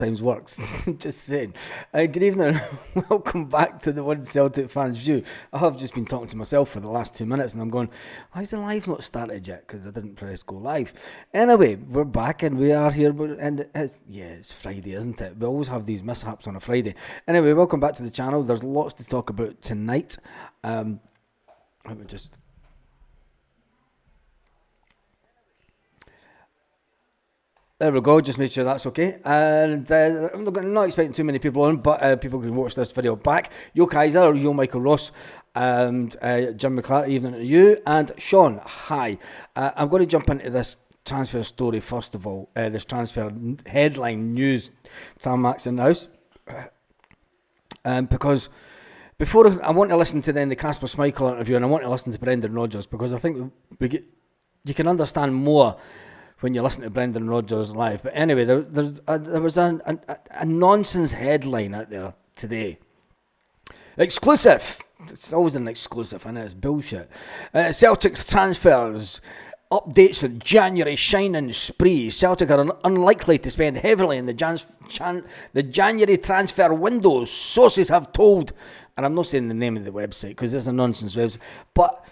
times works. Just saying. Good evening. Welcome back to the One Celtic Fans View. I have just been talking to myself for the last 2 minutes and I'm going, why is the live not started yet? Because I didn't press go live. Anyway, we're back and we are here. And it's Friday, isn't it? We always have these mishaps on a Friday. Anyway, welcome back to the channel. There's lots to talk about tonight. Let me just... There we go, just make sure that's okay. And I'm not expecting too many people on, but people can watch this video back. Yo Kaiser, yo Michael Ross, and Jim McClart, evening to you. And Sean, hi. I'm going to jump into this transfer story first of all. This transfer headline news. Tam Max in the house. Because before I want to listen to then the Kasper Schmeichel interview, and I want to listen to Brendan Rodgers, because I think you can understand more when you listen to Brendan Rodgers live. But anyway, there was a nonsense headline out there today. Exclusive. It's always an exclusive, and it's bullshit. Celtic's transfers. Updates on January shining spree. Celtic are unlikely to spend heavily in the January transfer window, sources have told. And I'm not saying the name of the website, because it's a nonsense website. But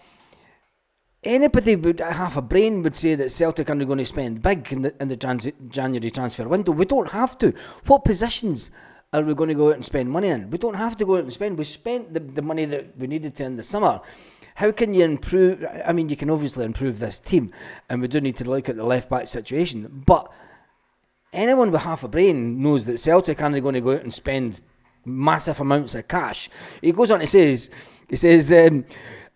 anybody with half a brain would say that Celtic are going to spend big in the January transfer window. We don't have to. What positions are we going to go out and spend money in? We don't have to go out and spend. We spent the money that we needed to in the summer. How can you improve? I mean, you can obviously improve this team, and we do need to look at the left-back situation. But anyone with half a brain knows that Celtic aren't going to go out and spend massive amounts of cash. He goes on to say,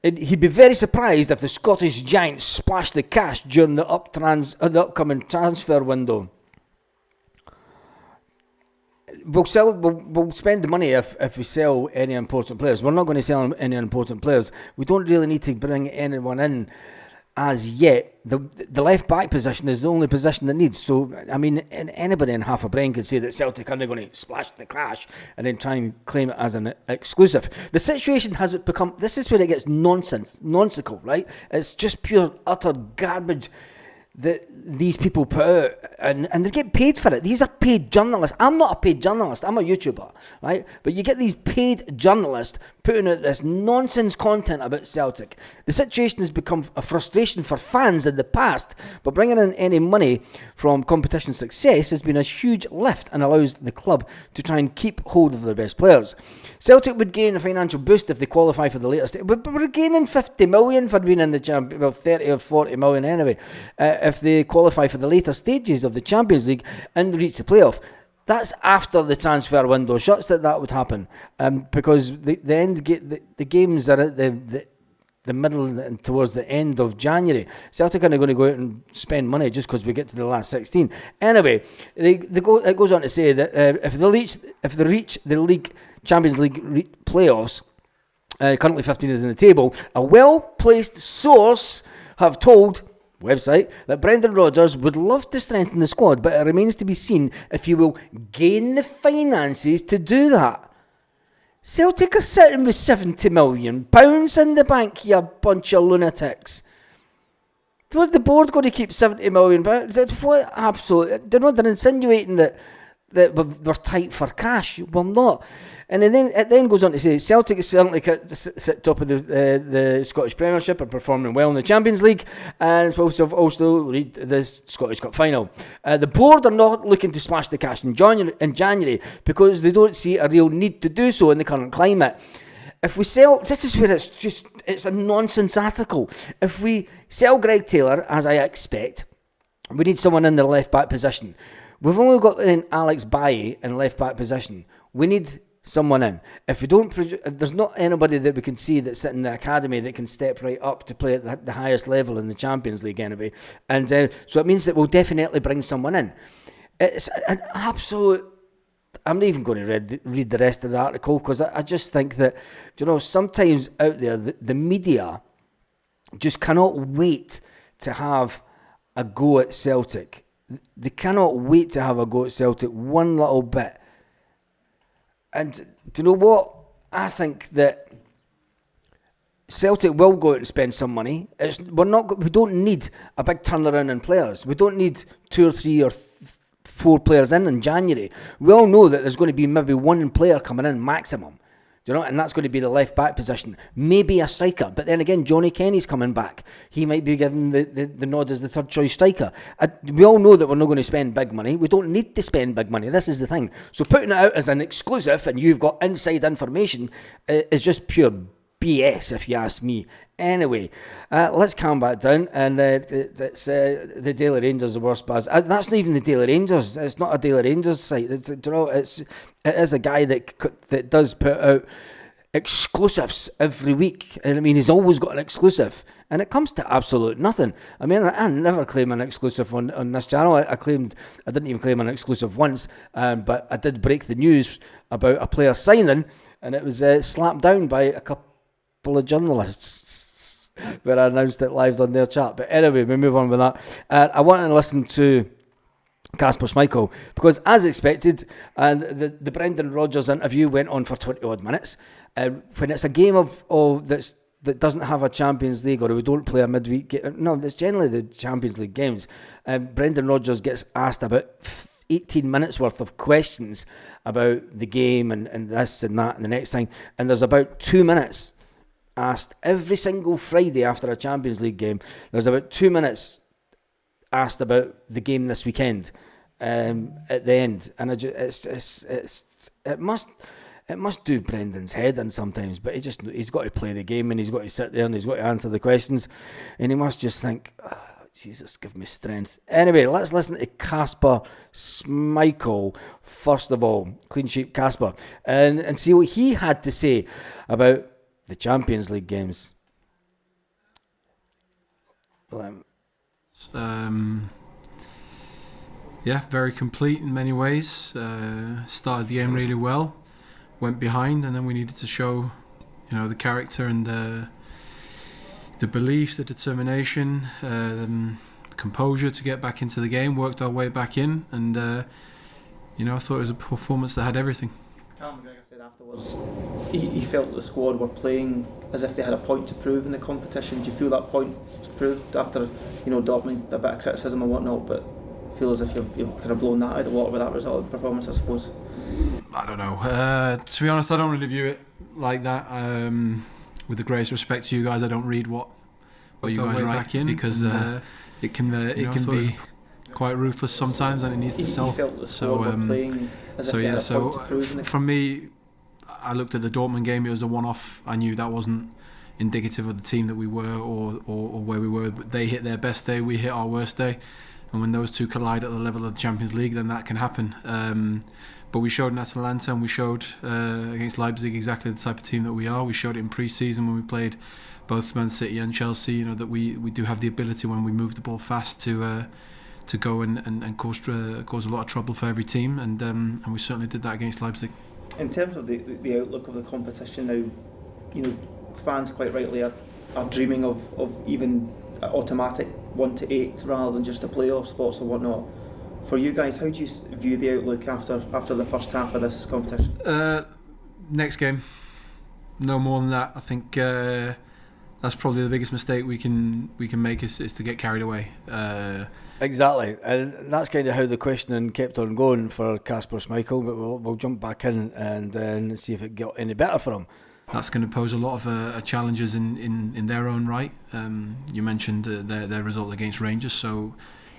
he'd be very surprised if the Scottish Giants splashed the cash during the upcoming transfer window. We'll spend the money if we sell any important players. We're not going to sell any important players. We don't really need to bring anyone in as yet. The left back position is the only position that needs. So, I mean, anybody in half a brain could say that Celtic are going to splash the cash and then try and claim it as an exclusive. The situation has become, this is where it gets nonsensical, right? It's just pure, utter garbage that these people put out, and they get paid for it. These are paid journalists. I'm not a paid journalist. I'm a YouTuber, right? But you get these paid journalists putting out this nonsense content about Celtic. The situation has become a frustration for fans in the past, but bringing in any money from competition success has been a huge lift and allows the club to try and keep hold of their best players. Celtic would gain a financial boost if they qualify for the later stage. We're gaining 50 million for being in the Champions, well, 30 or 40 million anyway, if they qualify for the later stages of the Champions League and reach the playoff. That's after the transfer window shuts that would happen, because the games are at the middle and towards the end of January. Celtic are going to go out and spend money just because we get to the last 16. Anyway, it goes on to say that if they reach the league Champions League playoffs, currently 15 is in the table, a well-placed source have told website that Brendan Rodgers would love to strengthen the squad, but it remains to be seen if he will gain the finances to do that. Celtic are sitting with £70 million in the bank, you bunch of lunatics. Was the board going to keep £70 million? What absolutely? They're insinuating that we're tight for cash. We're not. And then it then goes on to say Celtic is certainly sit top of the Scottish Premiership and performing well in the Champions League, and also read the Scottish Cup final. The board are not looking to splash the cash in January because they don't see a real need to do so in the current climate. If we sell, this is where it's a nonsense article. If we sell Greg Taylor, as I expect, we need someone in the left back position. We've only got Alex Bailly in left back position. We need someone in. If we don't, there's not anybody that we can see that's sitting in the academy that can step right up to play at the highest level in the Champions League anyway. And so it means that we'll definitely bring someone in. It's an absolute... I'm not even going to read the rest of the article because I just think that, sometimes out there, the media just cannot wait to have a go at Celtic. They cannot wait to have a go at Celtic one little bit. And do you know what? I think that Celtic will go out and spend some money. We don't need a big turnaround in players. We don't need 2 or 3 or 4 players in January, we all know that there's going to be maybe 1 player coming in maximum. Do you know? And that's going to be the left back position. Maybe a striker. But then again, Johnny Kenny's coming back. He might be given the nod as the third choice striker. We all know that we're not going to spend big money. We don't need to spend big money. This is the thing. So putting it out as an exclusive and you've got inside information is just pure BS, if you ask me. Anyway, let's calm back down. And it's the Daily Rangers, the worst buzz. That's not even the Daily Rangers. It's not a Daily Rangers site. It is a guy that does put out exclusives every week. And I mean, he's always got an exclusive. And it comes to absolute nothing. I mean, I never claim an exclusive on this channel. I didn't even claim an exclusive once. But I did break the news about a player signing. And it was slapped down by a couple of journalists where I announced it live on their chat. But anyway, we move on with that. I want to listen to Kasper Schmeichel because, as expected, the Brendan Rodgers interview went on for 20 odd minutes. When it's a game that doesn't have a Champions League, or we don't play a midweek game, no, it's generally the Champions League games. Brendan Rodgers gets asked about 18 minutes worth of questions about the game and this and that and the next thing, and there's about 2 minutes asked every single Friday after a Champions League game. There's about 2 minutes asked about the game this weekend at the end, and it must do Brendan's head in sometimes. But he's got to play the game, and he's got to sit there and he's got to answer the questions, and he must just think, oh, Jesus, give me strength. Anyway, let's listen to Kasper Schmeichel first of all, clean sheet Kasper, and see what he had to say about the Champions League games. Very complete in many ways. Started the game really well, went behind, and then we needed to show, the character and the belief, the determination, the composure to get back into the game. Worked our way back in, and I thought it was a performance that had everything. Said afterwards he felt the squad were playing as if they had a point to prove in the competition. Do you feel that point was proved after Dortmund, a bit of criticism and whatnot, but feel as if you've kind of blown that out of the water with that result and performance, I suppose? I don't know. To be honest, I don't really view it like that. With the greatest respect to you guys, I don't read what you guys write in, because it can be quite ruthless sometimes, and it needs to sell. From me, I looked at the Dortmund game. It was a one-off. I knew that wasn't indicative of the team that we were or where we were. They hit their best day, we hit our worst day, and when those two collide at the level of the Champions League, then that can happen. But we showed in Atalanta, and we showed against Leipzig exactly the type of team that we are. We showed it in pre-season when we played both Man City and Chelsea. That we do have the ability, when we move the ball fast, to go and cause a lot of trouble for every team, and we certainly did that against Leipzig. In terms of the outlook of the competition now, fans quite rightly are dreaming of even automatic 1 to 8 rather than just the playoff spots or whatnot. For you guys, how do you view the outlook after the first half of this competition? Next game, no more than that. I think that's probably the biggest mistake we can make is to get carried away. Exactly, and that's kind of how the questioning kept on going for Kasper Schmeichel, but we'll jump back in and see if it got any better for him. That's going to pose a lot of challenges in their own right. You mentioned their result against Rangers, so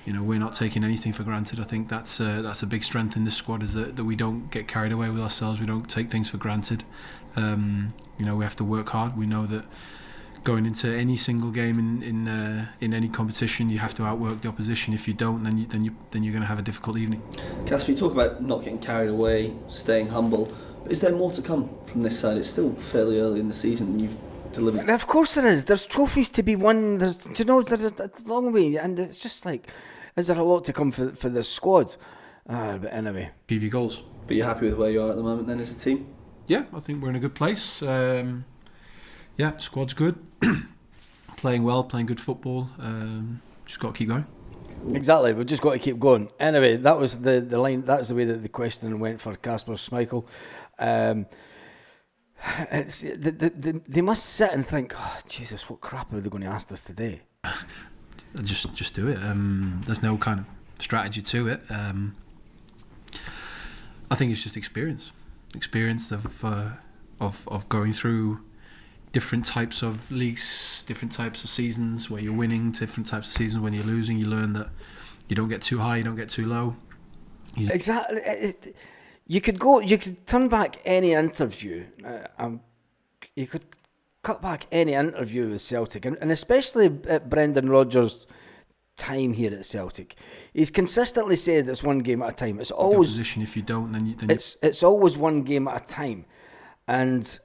we're not taking anything for granted. I think that's a big strength in this squad, is that we don't get carried away with ourselves. We don't take things for granted. We have to work hard. We know that going into any single game in any competition, you have to outwork the opposition. If you don't, then you're going to have a difficult evening. Kasper, you talk about not getting carried away, staying humble. But is there more to come from this side? It's still fairly early in the season, and you've delivered. And of course there is. There's trophies to be won. There's a long way, and it's just like, is there a lot to come for this squad? But anyway, Give you goals. But you're happy with where you are at the moment then as a team? Yeah, I think we're in a good place. Squad's good. Playing well, playing good football. Just got to keep going. Exactly, we've just got to keep going. Anyway, that was the line. That was the way that the question went for Kasper Schmeichel. They must sit and think, oh, Jesus, what crap are they going to ask us today? Just do it. There's no kind of strategy to it. I think it's just experience of going through different types of leagues, different types of seasons where you're winning, different types of seasons when you're losing. You learn that you don't get too high, you don't get too low. Exactly. You could turn back any interview. You could cut back any interview with Celtic, and especially at Brendan Rodgers' time here at Celtic. He's consistently said it's one game at a time. It's always position. If you don't, then it's always one game at a time, and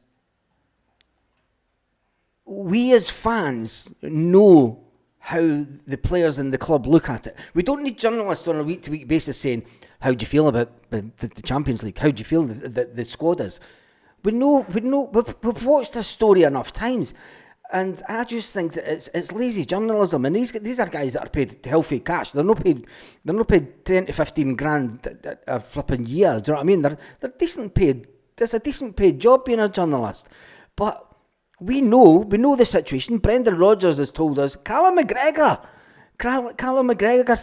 we as fans know how the players in the club look at it. We don't need journalists on a week-to-week basis saying, how do you feel about the Champions League? How do you feel the squad is? We know. We've watched this story enough times, and I just think that it's lazy journalism. And these are guys that are paid healthy cash. They're not paid 10 to 15 grand a flipping year. Do you know what I mean? They're decent paid. It's a decent paid job being a journalist, but we know the situation. Brendan Rodgers has told us. Callum McGregor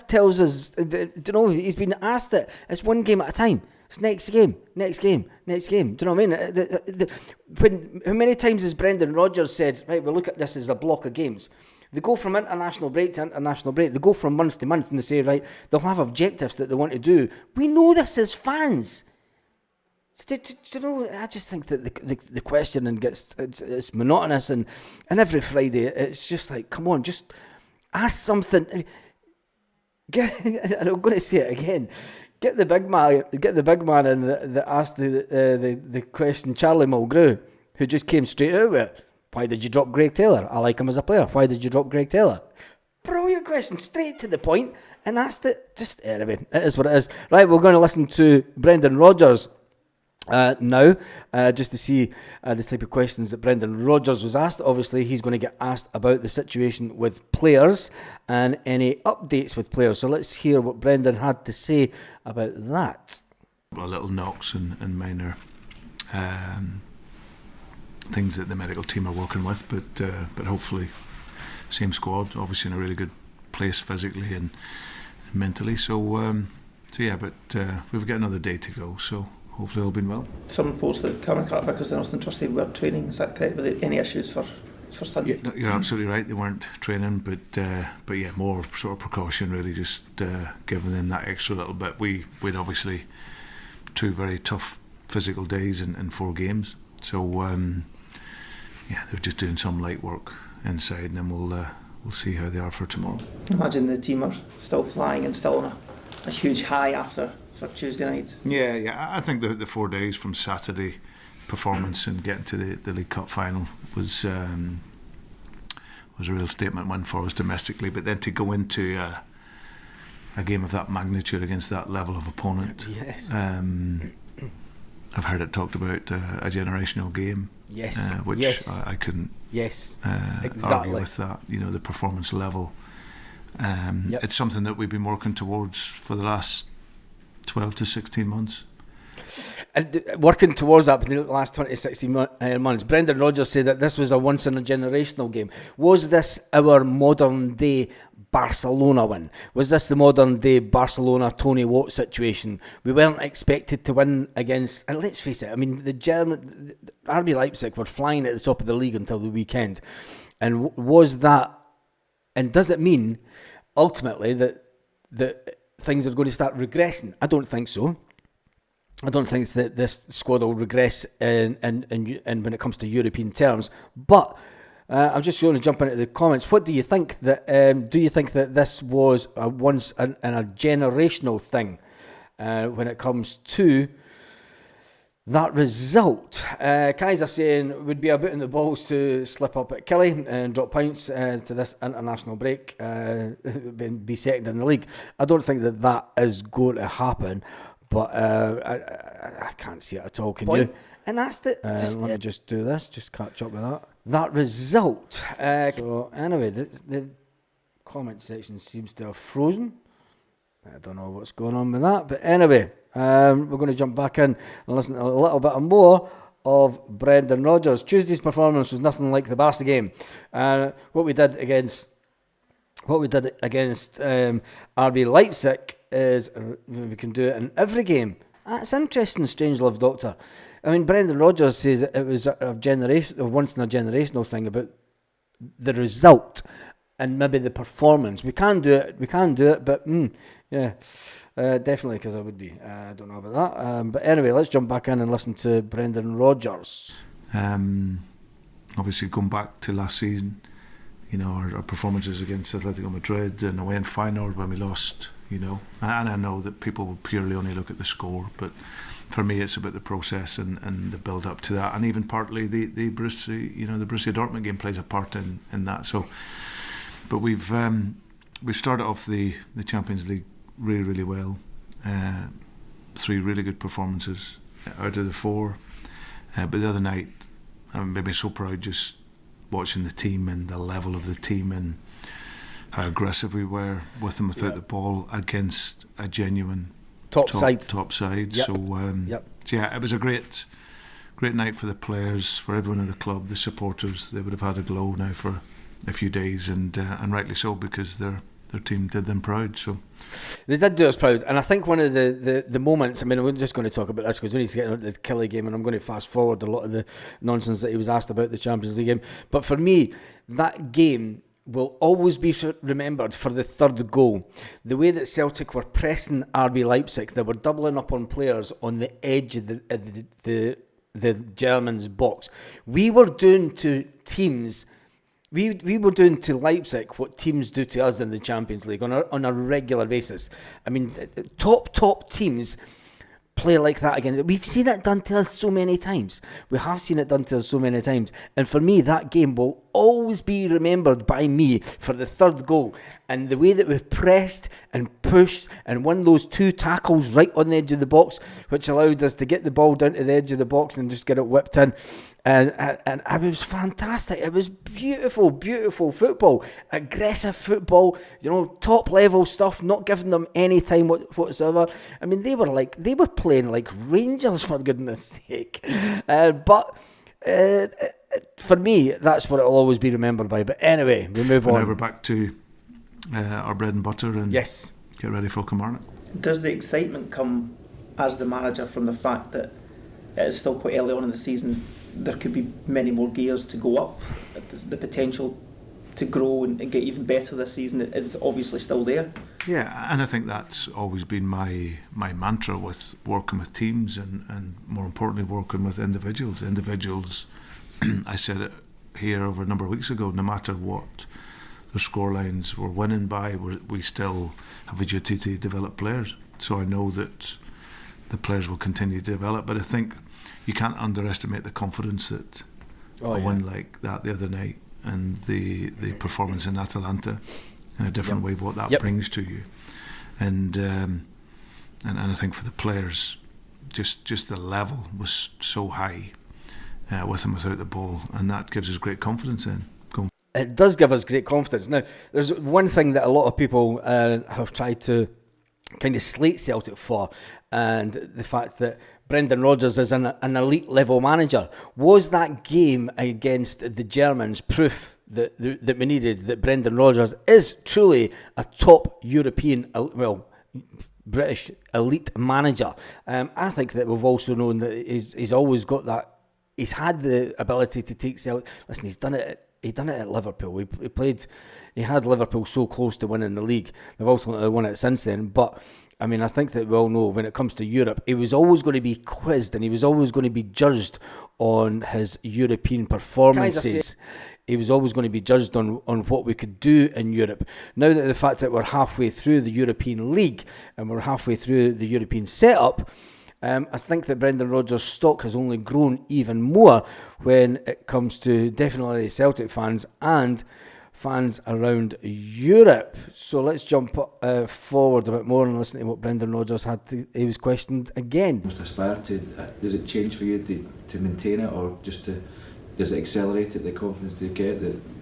tells us. He's been asked that it's one game at a time. It's next game. Do you know what I mean? How many times has Brendan Rodgers said, right, we'll look at this as a block of games. They go from international break to international break. They go from month to month, and they say, right, they'll have objectives that they want to do. We know this as fans. I just think that the questioning it's monotonous, and every Friday it's just like, come on, just ask something. And I'm going to say it again. Get the big man in that asked the question, Charlie Mulgrew, who just came straight out with it. Why did you drop Greg Taylor? I like him as a player. Why did you drop Greg Taylor? Brilliant question, straight to the point, and asked it. Just anyway, it is what it is. Right, we're going to listen to Brendan Rodgers now, just to see the type of questions that Brendan Rodgers was asked. Obviously, he's going to get asked about the situation with players and any updates with players. So let's hear what Brendan had to say about that. Little knocks and minor things that the medical team are working with, but hopefully same squad, obviously in a really good place physically and mentally. So yeah, but we've got another day to go. So. Hopefully all been well. Some reports that Cameron Carter because the Northern Trustee were training. Is that correct? Were there any issues for Sunday? Yeah, you're absolutely right. They weren't training, but yeah, more sort of precaution really, just giving them that extra little bit. We'd obviously 2 very tough physical days and 4 games. So yeah, they're just doing some light work inside, and then we'll see how they are for tomorrow. Imagine the team are still flying and still on a huge high after. For Tuesday night. Yeah. I think the 4 days from Saturday performance and getting to the League Cup final was a real statement win for us domestically. But then to go into a game of that magnitude against that level of opponent, yes. I've heard it talked about a generational game. Yes. Which yes. I couldn't. Yes. Exactly. Argue with that. The performance level. Yep. It's something that we've been working towards for the last 12 to 16 months. And working towards that in the last 20 to 16 months. Brendan Rodgers said that this was a once-in-a-generational game. Was this our modern-day Barcelona win? Was this the modern-day Barcelona-Tony Watt situation? We weren't expected to win against... And let's face it, I mean, the RB Leipzig were flying at the top of the league until the weekend. And was that... And does it mean, ultimately, that things are going to start regressing? I don't think so. I don't think that this squad will regress in when it comes to European terms. But I'm just going to jump into the comments. What do you think that? Do you think that this was a once in a generational thing when it comes to that result? Kaiser saying would be a bit in the balls to slip up at Kelly and drop points to this international break, be second in the league. I don't think that is going to happen, but I can't see it at all. Can you? And that's the. Let me just do this. Just catch up with that result. So anyway, the comment section seems to have frozen. I don't know what's going on with that, but anyway. We're going to jump back in and listen to a little bit more of Brendan Rodgers. Tuesday's performance was nothing like the Barca game. What we did against RB Leipzig is we can do it in every game That's interesting, Strange Love Doctor. I mean, Brendan Rodgers says it was a once in a generational thing about the result and maybe the performance. We can do it, but yeah, definitely, because I would be. I don't know about that. But anyway, let's jump back in and listen to Brendan Rodgers. Obviously, going back to last season, you know, our performances against Atletico Madrid and away in Feyenoord when we lost, you know, and I know that people will purely only look at the score, but for me it's about the process and the build up to that, and even partly the Borussia, you know, the Borussia Dortmund game plays a part in that. So, but we've started off the Champions League really well. 3 really good performances out of the 4, but the other night I made me so proud just watching the team and the level of the team and how aggressive we were with and without the ball against a genuine top side. Yep. So yeah, it was a great night for the players, for everyone in the club, the supporters. They would have had a glow now for a few days, and rightly so, because their team did them proud. So they did do us proud, and I think one of the moments, I mean, we're just going to talk about this because we need to get into the Kelly game, and I'm going to fast forward a lot of the nonsense that he was asked about the Champions League game. But for me, that game will always be remembered for the third goal. The way that Celtic were pressing RB Leipzig, they were doubling up on players on the edge of the Germans' box. We were doing to teams. We were doing to Leipzig what teams do to us in the Champions League on a regular basis. I mean, top teams play like that again. We've seen it done to us so many times. We have seen it done to us so many times. And for me, that game will always be remembered by me for the third goal. And the way that we pressed and pushed and won those 2 tackles right on the edge of the box, which allowed us to get the ball down to the edge of the box and just get it whipped in. And it was fantastic. It was beautiful football, aggressive football, you know, top level stuff, not giving them any time whatsoever. I mean, they were playing like Rangers, for goodness sake. But for me, that's what it'll always be remembered by. But anyway, we move on. Now we're back to our bread and butter and yes, get ready for Kilmarnock. Does the excitement come as the manager from the fact that it is still quite early on in the season? There could be many more gears to go up. The potential to grow and get even better this season is obviously still there. Yeah, and I think that's always been my mantra with working with teams and more importantly working with individuals. I said it here over a number of weeks ago, no matter what the scorelines we're winning by, we still have a duty to develop players. So I know that the players will continue to develop, but I think you can't underestimate the confidence that a win like that the other night and the performance in Atalanta in a different way, what that brings to you. And I think for the players, just the level was so high with and without the ball, and that gives us great confidence in going. It does give us great confidence. Now, there's one thing that a lot of people have tried to kind of slate Celtic for, and the fact that Brendan Rodgers is an elite level manager. Was that game against the Germans proof that we needed that Brendan Rodgers is truly a top European, British elite manager? I think that we've also known that he's always got that. He's had the ability to take Celtic. Listen, he's done it. He done it at Liverpool. He had Liverpool so close to winning the league. They've ultimately won it since then. But I mean, I think that we all know when it comes to Europe, he was always going to be quizzed and he was always going to be judged on his European performances. He was always going to be judged on what we could do in Europe. Now that the fact that we're halfway through the European League and we're halfway through the European setup, I think that Brendan Rodgers' stock has only grown even more when it comes to definitely Celtic fans and fans around Europe. So let's jump forward a bit more and listen to what Brendan Rodgers had. He was questioned again. Must aspire to. Does it change for you to maintain it, or does it accelerate it, the confidence they get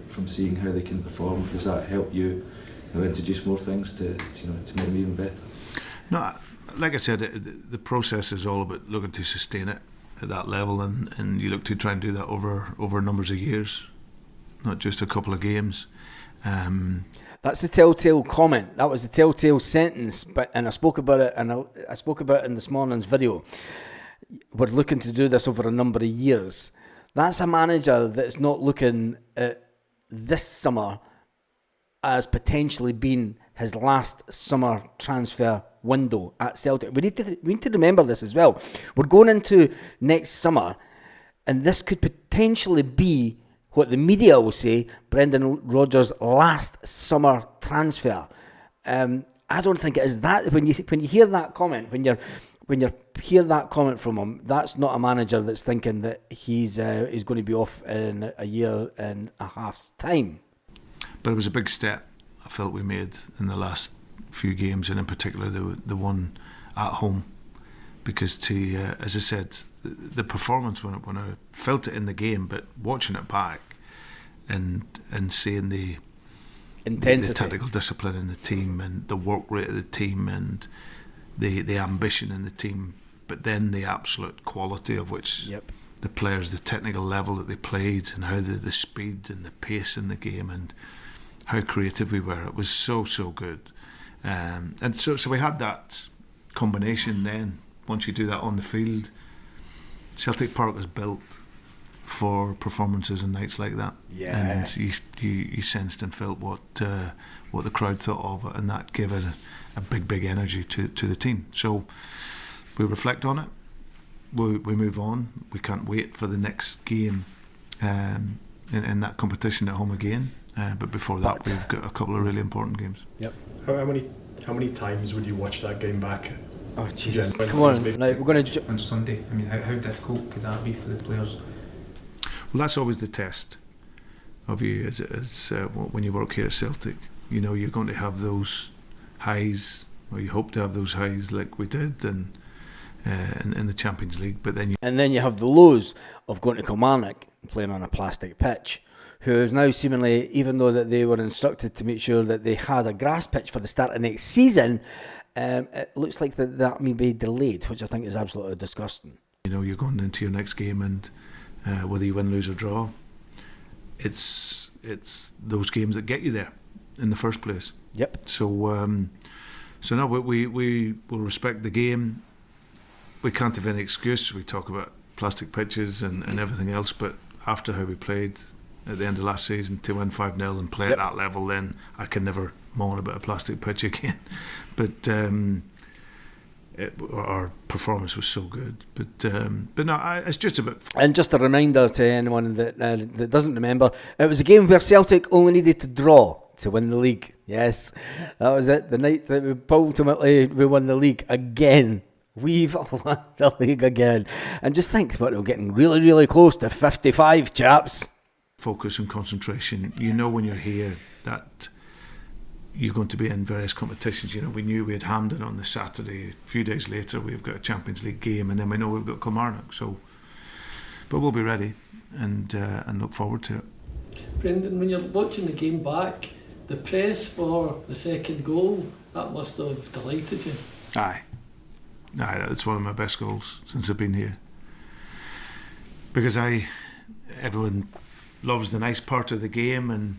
from seeing how they can perform? Does that help you introduce more things to make them even better? No, like I said, the process is all about looking to sustain it at that level, and you look to try and do that over numbers of years, not just a couple of games. That's the telltale comment. That was the telltale sentence. And I spoke about it, and I spoke about it in this morning's video. We're looking to do this over a number of years. That's a manager that's not looking at this summer as potentially being his last summer transfer window at Celtic. We need to remember this as well. We're going into next summer, and this could potentially be what the media will say, Brendan Rodgers' last summer transfer. I don't think it is that. When you hear that comment, when you hear that comment from him, that's not a manager that's thinking that he's going to be off in a year and a half's time. But it was a big step I felt we made in the last few games, and in particular the one at home, because as I said, the performance when I felt it in the game, but watching it back and seeing the intensity, the technical discipline in the team, and the work rate of the team, and the ambition in the team, but then the absolute quality of which the players, the technical level that they played, and how the speed and the pace in the game, and how creative we were. It was so good. And so we had that combination then. Once you do that on the field, Celtic Park is built for performances and nights like that. Yes. And you sensed and felt what the crowd thought of it, and that gave it a big energy to the team. So we reflect on it, we move on. We can't wait for the next game in that competition at home again. But before that, we've got a couple of really important games. Yep. How many times would you watch that game back? Oh Jesus! Come on, right, we're going to on Sunday. I mean, how difficult could that be for the players? Well, that's always the test of you as when you work here at Celtic. You know, you're going to have those highs, or you hope to have those highs, like we did, and in the Champions League. But then you have the lows of going to Kilmarnock and playing on a plastic pitch, who is now seemingly, even though that they were instructed to make sure that they had a grass pitch for the start of next season, it looks like that may be delayed, which I think is absolutely disgusting. You know, you're going into your next game, and whether you win, lose or draw, it's those games that get you there in the first place. Yep. So no, we will respect the game. We can't have any excuse. We talk about plastic pitches and everything else, but after how we played at the end of last season, to win 5-0 and play at that level, then I can never moan about a plastic pitch again. But our performance was so good. But no, it's just about. And just a reminder to anyone that doesn't remember, it was a game where Celtic only needed to draw to win the league. Yes, that was it. The night that we won the league again. We've won the league again. And just think, we're getting really, really close to 55, chaps. Focus and concentration. You know when you're here that you're going to be in various competitions. You know, we knew we had Hampden on the Saturday. A few days later, we've got a Champions League game, and then we know we've got Kilmarnock. So, but we'll be ready and look forward to it. Brendan, when you're watching the game back, the press for the second goal, that must have delighted you. Aye, it's one of my best goals since I've been here. Because everyone loves the nice part of the game,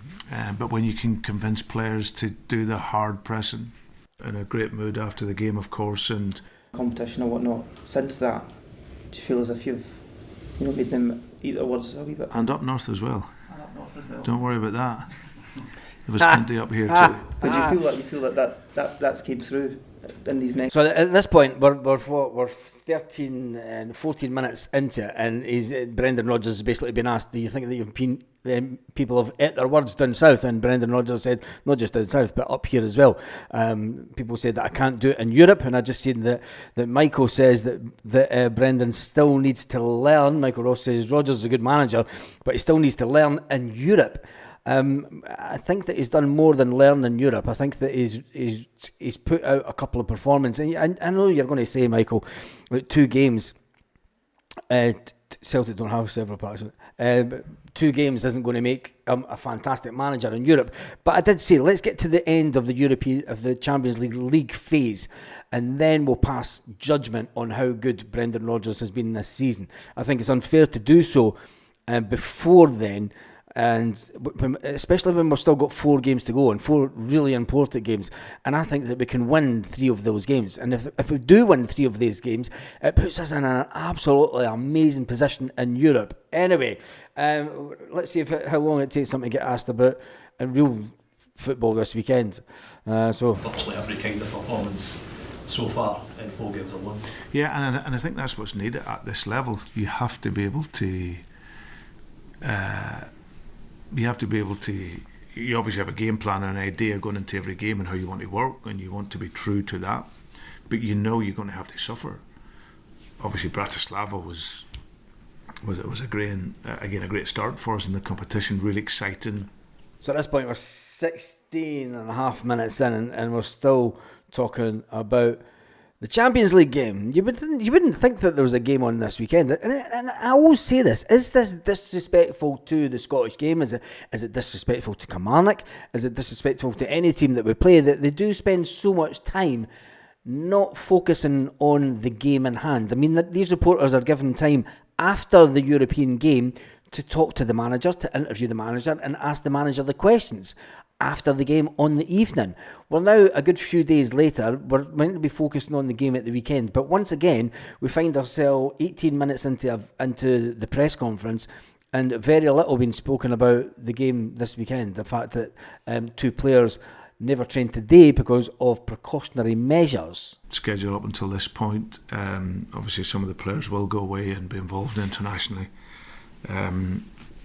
but when you can convince players to do the hard pressing, in a great mood after the game, of course, and competition or whatnot. Since that, do you feel as if you've made them eat their words a wee bit? And up north as well. Don't worry about that. There was plenty up here too. But do you feel that's came through in these next? So at this point, we're 13 and 14 minutes into it, and Brendan Rodgers has basically been asked, do you think that people have ate their words down south? And Brendan Rodgers said, not just down south, but up here as well. People said that I can't do it in Europe, and I just seen that Michael says that Brendan still needs to learn. Michael Ross says Rodgers is a good manager, but he still needs to learn in Europe. I think that he's done more than learn in Europe. I think that he's put out a couple of performances. And I know you're going to say, Michael, like 2 games. Celtic don't have several parts. 2 games isn't going to make a fantastic manager in Europe. But I did say, let's get to the end of the Champions League phase, and then we'll pass judgment on how good Brendan Rodgers has been this season. I think it's unfair to do so before then. and especially when we've still got 4 games to go and 4 really important games. And I think that we can win 3 of those games. And if we do win 3 of these games, it puts us in an absolutely amazing position in Europe. Anyway, let's see how long it takes something to get asked about a real football this weekend. Virtually every kind of performance so far in 4 games or 1. Yeah, and I think that's what's needed at this level. You have to be able to. You obviously have a game plan and an idea going into every game and how you want to work, and you want to be true to that. But you know you're going to have to suffer. Obviously, Bratislava was a great start for us in the competition. Really exciting. So at this point, we're 16 and a half minutes in, and we're still talking about the Champions League game. You wouldn't think that there was a game on this weekend. And I always say this: is this disrespectful to the Scottish game? Is it disrespectful to Kilmarnock? Is it disrespectful to any team that we play? That they do spend so much time not focusing on the game in hand. I mean, these reporters are given time after the European game to talk to the manager, to interview the manager and ask the manager the questions after the game on the evening. Well, now a good few days later, we're meant to be focusing on the game at the weekend, but once again we find ourselves 18 minutes into the press conference and very little being spoken about the game this weekend. The fact that 2 players never trained today because of precautionary measures. Schedule up until this point, obviously some of the players will go away and be involved internationally,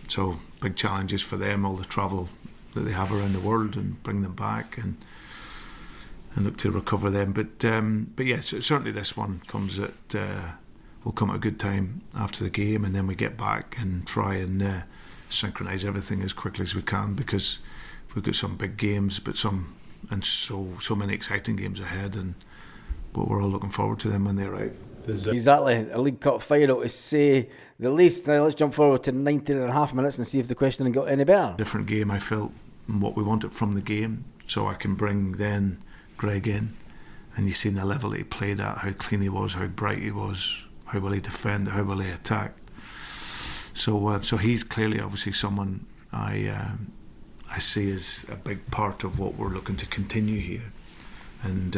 so big challenges for them, all the travel that they have around the world, and bring them back and look to recover them. But yeah, certainly this one will come at a good time after the game, and then we get back and try and synchronise everything as quickly as we can, because we've got some big games, but so many exciting games ahead, but we're all looking forward to them when they arrive. Exactly, a League Cup final to say the least. Now let's jump forward to 19 and a half minutes and see if the questioning got any better. Different game, I felt, and what we wanted from the game, so I can bring then Greg in, and you've seen the level that he played at, how clean he was, how bright he was, how well he defended, how well he attacked. So he's clearly obviously someone I see as a big part of what we're looking to continue here, and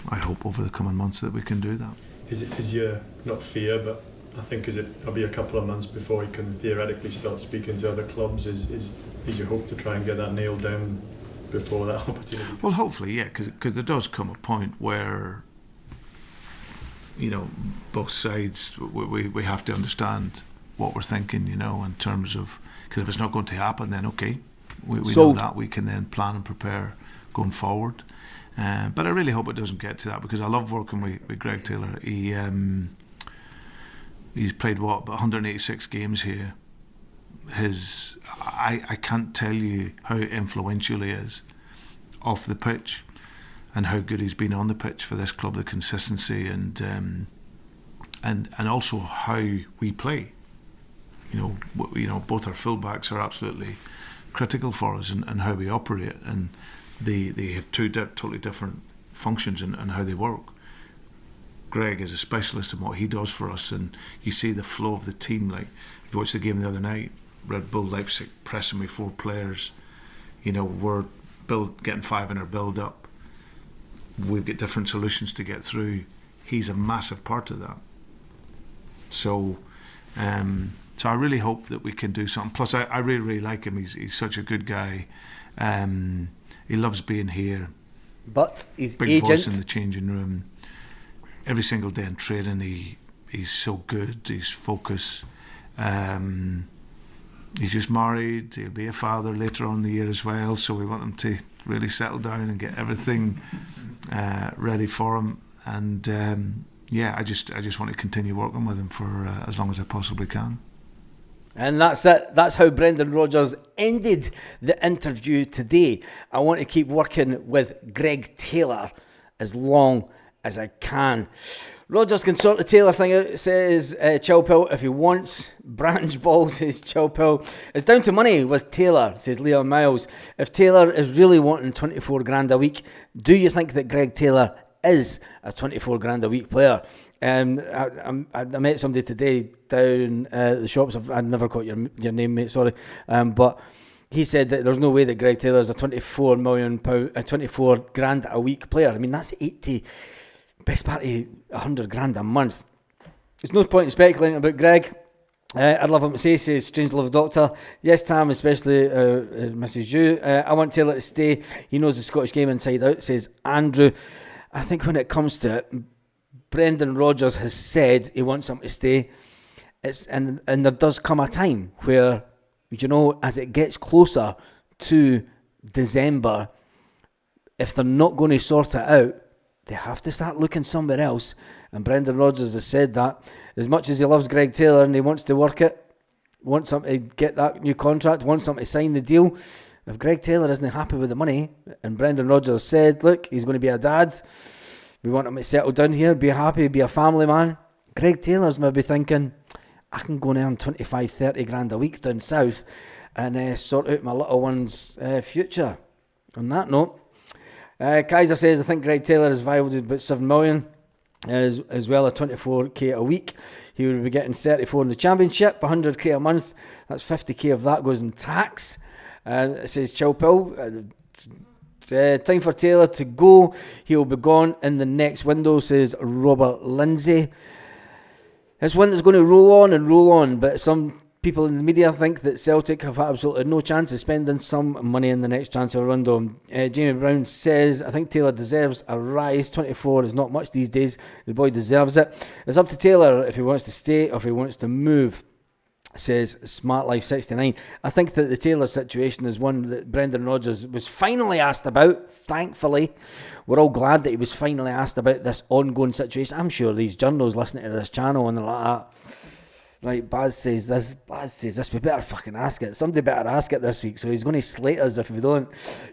I hope over the coming months that we can do that. Is your, not fear, but I think it'll be a couple of months before he can theoretically start speaking to other clubs. Is your hope to try and get that nailed down before that opportunity? Well, hopefully, yeah, because there does come a point where, you know, both sides, we have to understand what we're thinking, you know, in terms of, because if it's not going to happen, then okay, we know that we can then plan and prepare going forward. But I really hope it doesn't get to that, because I love working with Greg Taylor. He's played about 186 games here. I can't tell you how influential he is off the pitch, and how good he's been on the pitch for this club. The consistency and also how we play. You know, both our fullbacks are absolutely critical for us, and how we operate, and they have 2 totally different functions and how they work. Greg is a specialist in what he does for us, and you see the flow of the team. Like, if you watched the game the other night, Red Bull Leipzig pressing with 4 players, you know, we're getting 5 in our build up. We've got different solutions to get through. He's a massive part of that. So I really hope that we can do something. Plus, I really, really like him. He's such a good guy. He loves being here. But his big agent, voice in the changing room. Every single day in training, he's so good. He's focused. He's just married. He'll be a father later on in the year as well. So we want him to really settle down and get everything ready for him. And yeah, I just want to continue working with him for as long as I possibly can. And that's it. That's how Brendan Rodgers ended the interview today. I want to keep working with Greg Taylor as long as I can. Rodgers can sort the Taylor thing out, says Chilpill, if he wants. Branch Ball says Chilpill. It's down to money with Taylor, says Leon Miles. If Taylor is really wanting 24 grand a week, do you think that Greg Taylor is a 24 grand a week player? I met somebody today down the shops. I've never caught your name, mate. Sorry, but he said that there's no way that Greg Taylor's a £24 million, £24,000 a week player. I mean, that's 80, best part of 100 grand a month. There's no point in speculating about Greg. I'd love him to say, says Strange Love Doctor. Yes, Tam, especially Mrs. You. I want Taylor to stay. He knows the Scottish game inside out, says Andrew. I think when it comes to it, Brendan Rodgers has said he wants him to stay. And there does come a time where, you know, as it gets closer to December, if they're not going to sort it out, they have to start looking somewhere else. And Brendan Rodgers has said that. As much as he loves Greg Taylor and he wants to work it, wants him to get that new contract, wants him to sign the deal, if Greg Taylor isn't happy with the money, and Brendan Rodgers said, look, he's going to be a dad, we want him to settle down here, be happy, be a family man, Greg Taylor's maybe thinking, I can go and earn 25-30 grand a week down south and sort out my little one's future. On that note, Kaiser says, I think Greg Taylor is valued at about 7 million. As well as 24k a week. He would be getting 34 in the championship, 100k a month. That's 50k of that goes in tax. It says Chilpill. Time for Taylor to go. He'll be gone in the next window, says Robert Lindsay. This window's going to roll on, but some people in the media think that Celtic have absolutely no chance of spending some money in the next transfer window. Jamie Brown says, I think Taylor deserves a rise. 24 is not much these days. The boy deserves it. It's up to Taylor if he wants to stay or if he wants to move, says Smart Life 69. I think that the Taylor situation is one that Brendan Rodgers was finally asked about, thankfully. We're all glad that he was finally asked about this ongoing situation. I'm sure these journals listening to this channel and they're like that. Right, Baz says this, we better fucking ask it. Somebody better ask it this week, so he's going to slate us if we don't.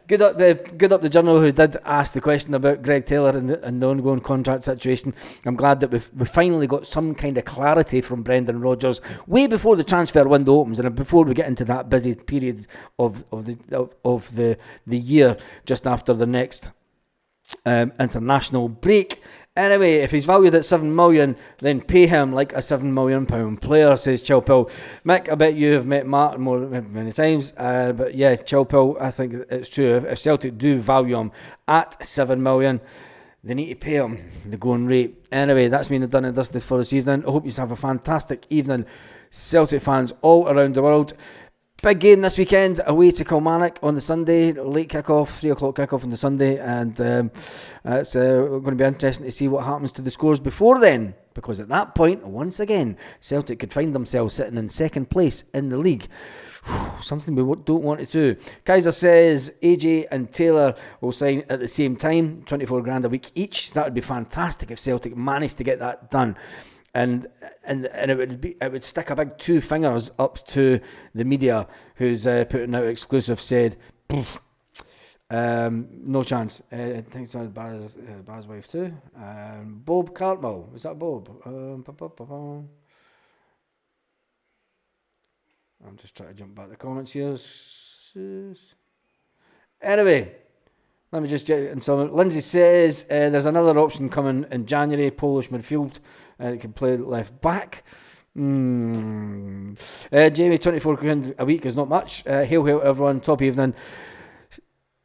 Good up the journal who did ask the question about Greg Taylor and the ongoing contract situation. I'm glad that we finally got some kind of clarity from Brendan Rodgers way before the transfer window opens and before we get into that busy period of the year just after the next international break. Anyway, if he's valued at 7 million, then pay him like a £7 million player, says Chilpill. Mick, I bet you have met Martin many times, but yeah, Chilpill, I think it's true. If Celtic do value him at 7 million, they need to pay him the going rate. Anyway, that's been done and dusted for this evening. I hope you have a fantastic evening, Celtic fans all around the world. Big game this weekend, away to Kilmarnock on the Sunday, late kick-off, 3 o'clock kick-off on the Sunday, and it's going to be interesting to see what happens to the scores before then, because at that point, once again, Celtic could find themselves sitting in second place in the league. Something we don't want to do. Kaiser says AJ and Taylor will sign at the same time, 24 grand a week each. That would be fantastic if Celtic managed to get that done. And it would stick a big 2 fingers up to the media who's putting out exclusive, said no chance. Thanks to Baz wife too. Bob Cartmel, is that Bob? I'm just trying to jump back to the comments here. Anyway, let me just get in some. Lindsay says there's another option coming in January, Polish midfield. It can play left back. Jamie, 24 grand a week is not much. Hail everyone, top evening.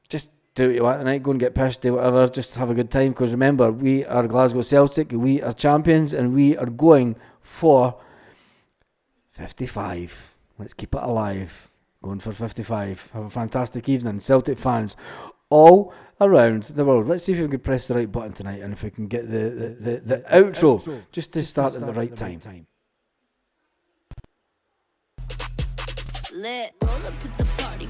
Just do what you want tonight, go and get pissed, do whatever, just have a good time, because remember, we are Glasgow Celtic, we are champions, and we are going for 55. Let's keep it alive. Going for 55. Have a fantastic evening, Celtic fans all around the world. Let's see if we can press the right button tonight, and if we can get the outro just to start at the right time. Lit. Roll up to the party.